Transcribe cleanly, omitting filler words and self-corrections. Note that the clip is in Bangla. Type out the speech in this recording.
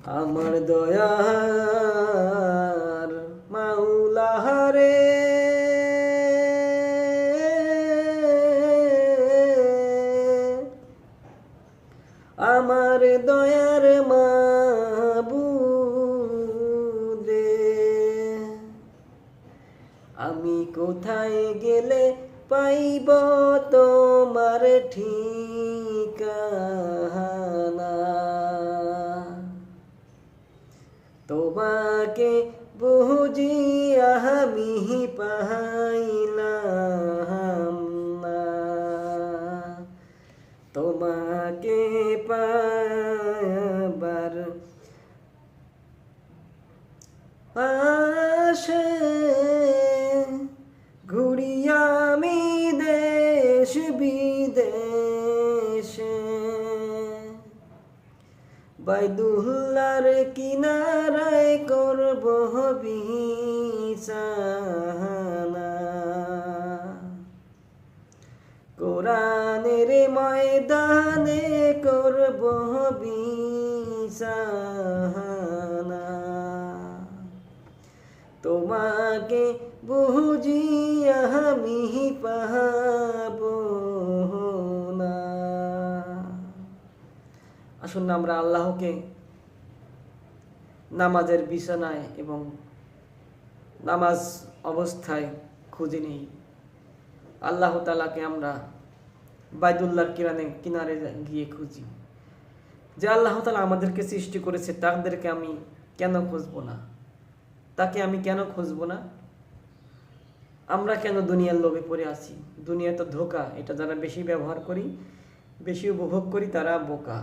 আমার দয়ার মাওলা রে, আমার দয়ার মাবুদে, আমি কোথায় গেলে পাইব তোমার ঠিকানা? তোমাকে বুঝি আমি পাইলাম না, তোমাকে পাবার আশে ঘুরি আমি দেশ বিদেশে, বাইদুল্লাহর কিনারায় করব বিছানা, কোরআনের ময়দানে করব বিছানা, তোমাকে বুঝি আমি পাব না। আসুন না আমরা আল্লাহকে নামাজের বিছানায় এবং নামাজ অবস্থায় খুঁজে নিই। আল্লাহ তাআলাকে আমরা বাইতুল্লাহর কিনারে গিয়ে খুঁজি। যে আল্লাহ তাআলা আমাদেরকে সৃষ্টি করেছে তাদেরকে আমি কেন খুঁজবো না? তাকে আমি কেন খুঁজবো না? আমরা কেন দুনিয়ার লোভে পড়ে আছি? দুনিয়া তো ধোঁকা, এটা যারা বেশি ব্যবহার করি, বেশি উপভোগ করি, তারা বোকা।